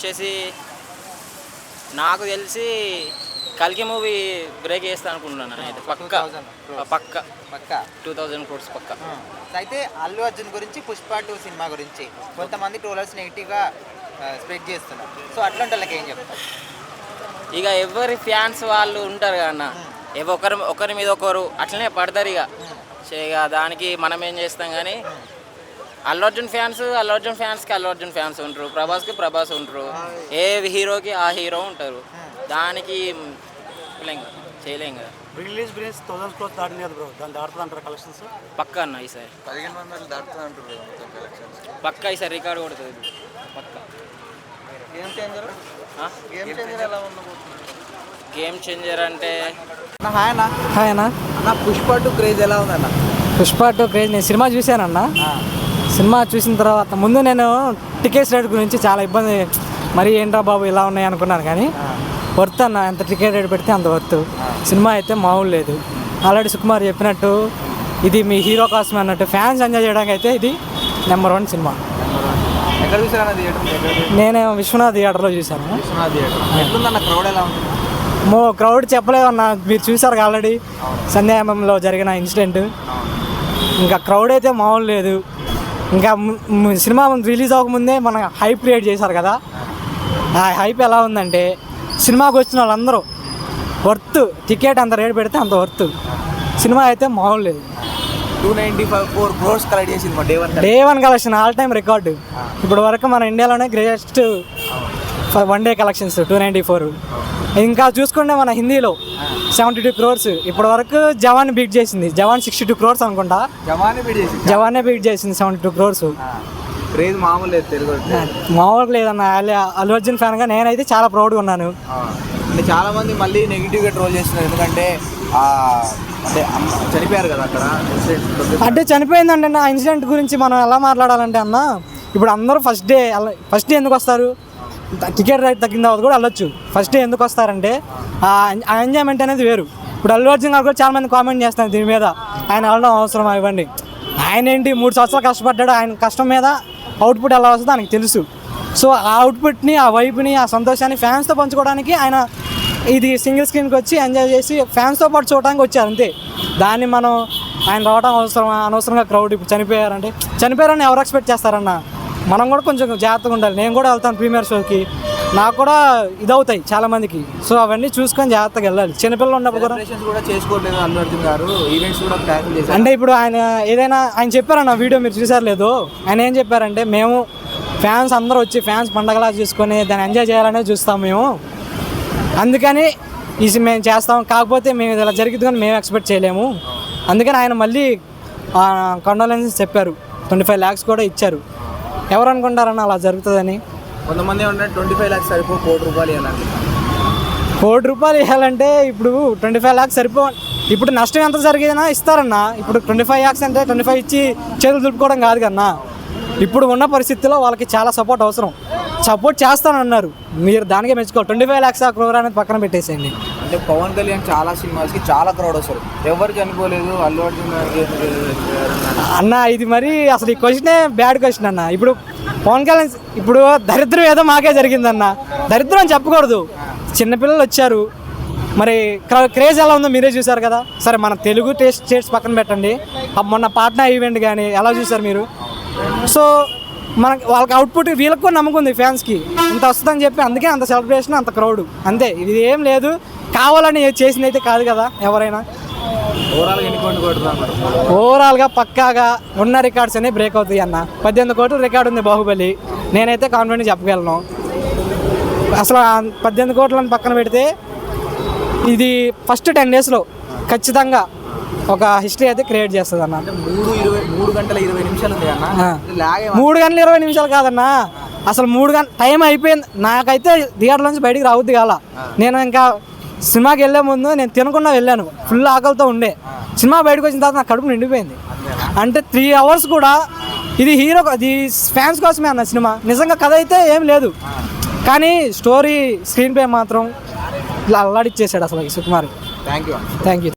వచ్చేసి నాకు తెలిసి కల్కి మూవీ బ్రేక్ చేస్తా అనుకుంటున్నాను అయితే పక్క 2000 crores పక్క. అయితే అల్లు అర్జున్ గురించి పుష్ప 2 సినిమా గురించి కొంతమంది ట్రోలర్స్ నెగిటివ్గా స్ప్రెడ్ చేస్తున్నారు. సో అట్లాంటి వాళ్ళకి ఏం చెప్తారు? ఇక ఎవరి ఫ్యాన్స్ వాళ్ళు ఉంటారు కదా అన్న, ఒకరి మీద ఒకరు అట్లనే పడతారు. ఇక దానికి మనం ఏం చేస్తాం కానీ అల్లు అర్జున్ ఫ్యాన్స్కి అల్లు అర్జున్ ఫ్యాన్స్ ఉంటారు, ప్రభాస్కి ప్రభాస్ ఉంటారు, ఏ హీరోకి ఆ హీరో ఉంటారు. దానికి చేయలేం కదా. రిలీజ్ 1000 crores దాటింది కదా బ్రో, దాన్ని దాటుతుంది అంటారు కలెక్షన్స్ పక్క అన్న ఈసారి 1500 దాటుతుంది అంటారు పక్క ఈసారి రికార్డు కొడుతుంది పక్క. గేమ్ చేంజర్ అంటే హాయ్ అన్న, పుష్ప 2 క్రేజ్ ఎలా ఉందన్న? పుష్ప 2 క్రేజ్ నేను సినిమా చూశానన్న. సినిమా చూసిన తర్వాత ముందు నేను టికెట్స్ రేట్ గురించి చాలా ఇబ్బంది, మరి ఏంట్రా బాబు ఇలా ఉన్నాయి అనుకున్నాను. కానీ వర్త్ అన్న, ఎంత టికెట్ రేట్ పెడితే అంత వర్త్. సినిమా అయితే మామూలు లేదు. ఆల్రెడీ సుకుమార్ చెప్పినట్టు ఇది మీ హీరో కోసమే అన్నట్టు, ఫ్యాన్స్ ఎంజాయ్ చేయడానికి అయితే ఇది నెంబర్ 1 సినిమా. ఎక్కడ చూసారన్న థియేటర్? నేను విశ్వనాథ్ థియేటర్లో చూశాను. క్రౌడ్ ఎలా ఉంటుంది? క్రౌడ్ చెప్పలేమన్నా, మీరు చూసారు ఆల్రెడీ సంధ్యాయంలో జరిగిన ఇన్సిడెంట్. ఇంకా క్రౌడ్ అయితే మామూలు లేదు. ఇంకా సినిమా రిలీజ్ అవ్వకముందే మన హైప్ క్రియేట్ చేశారు కదా. ఆ హైప్ ఎలా ఉందంటే సినిమాకి వచ్చిన వాళ్ళందరూ వర్త్, టికెట్ అంత రేట్ పెడితే అంత వర్త్. సినిమా అయితే మామూలు లేదు. 294 crores కలెక్ట్ చేసింది day one collection all time record. ఇప్పుడు వరకు మన ఇండియాలోనే గ్రేటెస్ట్ 1 day కలెక్షన్స్ 294. ఇంకా చూసుకుంటే మన హిందీలో 72 crores. ఇప్పటి వరకు జవాన్ బీట్ చేసింది. జవాన్ 62 crores అనుకుంటా. జవానే బీట్ చేసింది 72 crores. క్రేజ్ మామూలు లేదు తెలుగు, మామూలు లేదన్న. అల్లు అర్జున్ ఫ్యాన్గా నేనైతే చాలా ప్రౌడ్గా ఉన్నాను. అంటే చాలా మంది మళ్ళీ నెగిటివ్గా ట్రోల్ చేస్తున్నారు, ఎందుకంటే అంటే చనిపోయారు కదా అక్కడ. అంటే చనిపోయిందంటే ఆ ఇన్సిడెంట్ గురించి మనం ఎలా మాట్లాడాలంటే అన్న, ఇప్పుడు అందరూ ఫస్ట్ డే ఎందుకు వస్తారు? టికెట్ రేట్ తగ్గిన తర్వాత కూడా వెళ్ళొచ్చు. ఫస్ట్ డే ఎందుకు వస్తారంటే ఆ ఎంజాయ్మెంట్ అనేది వేరు. ఇప్పుడు అల్లు అర్జున్ గారు కూడా చాలా మంది కామెంట్ చేస్తారు దీని మీద, ఆయన వెళ్ళడం అవసరం ఇవ్వండి. ఆయన ఏంటి 3 సంవత్సరాలు కష్టపడ్డాడు, ఆయన కష్టం మీద అవుట్పుట్ ఎలా వస్తుందో ఆయనకు తెలుసు. సో ఆ అవుట్పుట్ని, ఆ వైపుని, ఆ సంతోషాన్ని ఫ్యాన్స్తో పంచుకోవడానికి ఆయన ఇది సింగిల్ స్క్రీన్కి వచ్చి ఎంజాయ్ చేసి ఫ్యాన్స్తో పాటు చూడడానికి వచ్చారు అంతే. దాన్ని మనం ఆయన రావడం అనవసరంగా క్రౌడ్ ఇప్పుడు చనిపోయారని ఎవరు ఎక్స్పెక్ట్ చేస్తారన్న? మనం కూడా కొంచెం జాగ్రత్తగా ఉండాలి. నేను కూడా వెళ్తాను ప్రీమియర్ షోకి, నాకు కూడా ఇదవుతాయి చాలామందికి. సో అవన్నీ చూసుకొని జాగ్రత్తగా వెళ్ళాలి. చిన్నపిల్లలు ఉన్నప్పుడు కూడా చేసుకోవట్లేదు అల్లు అర్జున్ గారు, ఈవెంట్స్ కూడా క్యాన్సిల్ చేశారు. అంటే ఇప్పుడు ఆయన చెప్పారన్న వీడియో మీరు చూసారు లేదు, ఆయన ఏం చెప్పారంటే మేము ఫ్యాన్స్ అందరూ వచ్చి ఫ్యాన్స్ పండగలా చూసుకొని దాన్ని ఎంజాయ్ చేయాలనే చూస్తాం మేము, అందుకని మేము చేస్తాం. కాకపోతే మేము ఇలా జరుగుతుంది కానీ మేము ఎక్స్పెక్ట్ చేయలేము. అందుకని ఆయన మళ్ళీ కండోలెన్సెస్ చెప్పారు. 25 lakhs కూడా ఇచ్చారు. ఎవరు అనుకుంటారన్న అలా జరుగుతుందని? కొంతమంది 25 lakhs సరిపో, 1 కోటి రూపాయలు ఇవ్వాలంటే. 1 కోటి రూపాయలు ఇవ్వాలంటే ఇప్పుడు 25 lakhs సరిపో. ఇప్పుడు నష్టం ఎంత జరిగినా ఇస్తారన్న. ఇప్పుడు 25 lakhs అంటే 25 ఇచ్చి చేతులు దులుపుకోవడం కాదు కన్నా. ఇప్పుడు ఉన్న పరిస్థితుల్లో వాళ్ళకి చాలా సపోర్ట్ అవసరం. సపోర్ట్ చేస్తానన్నారు, మీరు దానికే మెచ్చుకోవాలి. 25 lakhs ఆ క్రోర్ అనేది పక్కన పెట్టేసేయండి. అంటే పవన్ కళ్యాణ్ చాలా సినిమాస్కి చాలా క్రౌడ్ వస్తారు, ఎవరు చనిపోలేదు, అల్లు అర్జున్ అన్న ఇది మరి అసలు ఈ క్వశ్చనే బ్యాడ్ క్వశ్చన్ అన్న. ఇప్పుడు పవన్ కళ్యాణ్ ఇప్పుడు దరిద్రం ఏదో మాకే జరిగిందన్న, దరిద్రం అని చెప్పకూడదు. చిన్నపిల్లలు వచ్చారు, మరి క్రేజ్ ఎలా ఉందో మీరే చూసారు కదా. సరే మన తెలుగు స్టేట్స్ పక్కన పెట్టండి, మొన్న పాట్నా ఈవెంట్ కానీ ఎలా చూసారు మీరు? సో వాళ్ళకి అవుట్పుట్ వీళ్ళకు కూడా నమ్మకం ఉంది ఫ్యాన్స్కి, ఇంత వస్తుందని చెప్పి, అందుకే అంత సెలబ్రేషన్, అంత క్రౌడ్ అంతే. ఇది ఏం లేదు, కావాలని చేసింది అయితే కాదు కదా ఎవరైనా. ఓవరాల్గా పక్కాగా ఉన్న రికార్డ్స్ అనేవి బ్రేక్ అవుతాయి అన్న. 18 కోట్లు రికార్డు ఉంది బాహుబలి, నేనైతే కాన్ఫిడెంట్ చెప్పగలను. అసలు 18 కోట్లను పక్కన పెడితే ఇది ఫస్ట్ 10 daysలో ఖచ్చితంగా ఒక హిస్టరీ అయితే క్రియేట్ చేస్తుంది అన్న. 3 గంటల 20 నిమిషాలు ఉంది అన్న. 3 గంటల 20 నిమిషాలు కాదన్న, అసలు 3 గంటల టైం అయిపోయింది. నాకైతే థియేటర్ నుంచి బయటికి రావద్దు కాల. నేను ఇంకా సినిమాకి వెళ్ళే ముందు నేను తినకుండా వెళ్ళాను, ఫుల్ ఆకలితో ఉండే. సినిమా బయటకు వచ్చిన తర్వాత నా కడుపు నిండిపోయింది. అంటే 3 hours కూడా ఇది ఇది ఫ్యాన్స్ కోసమే అన్న సినిమా. నిజంగా కథ అయితే ఏం లేదు, కానీ స్టోరీ, స్క్రీన్ ప్లే మాత్రం ఇలా అల్లాడిచ్చేసాడు అసలు సుకుమార్. Thank you.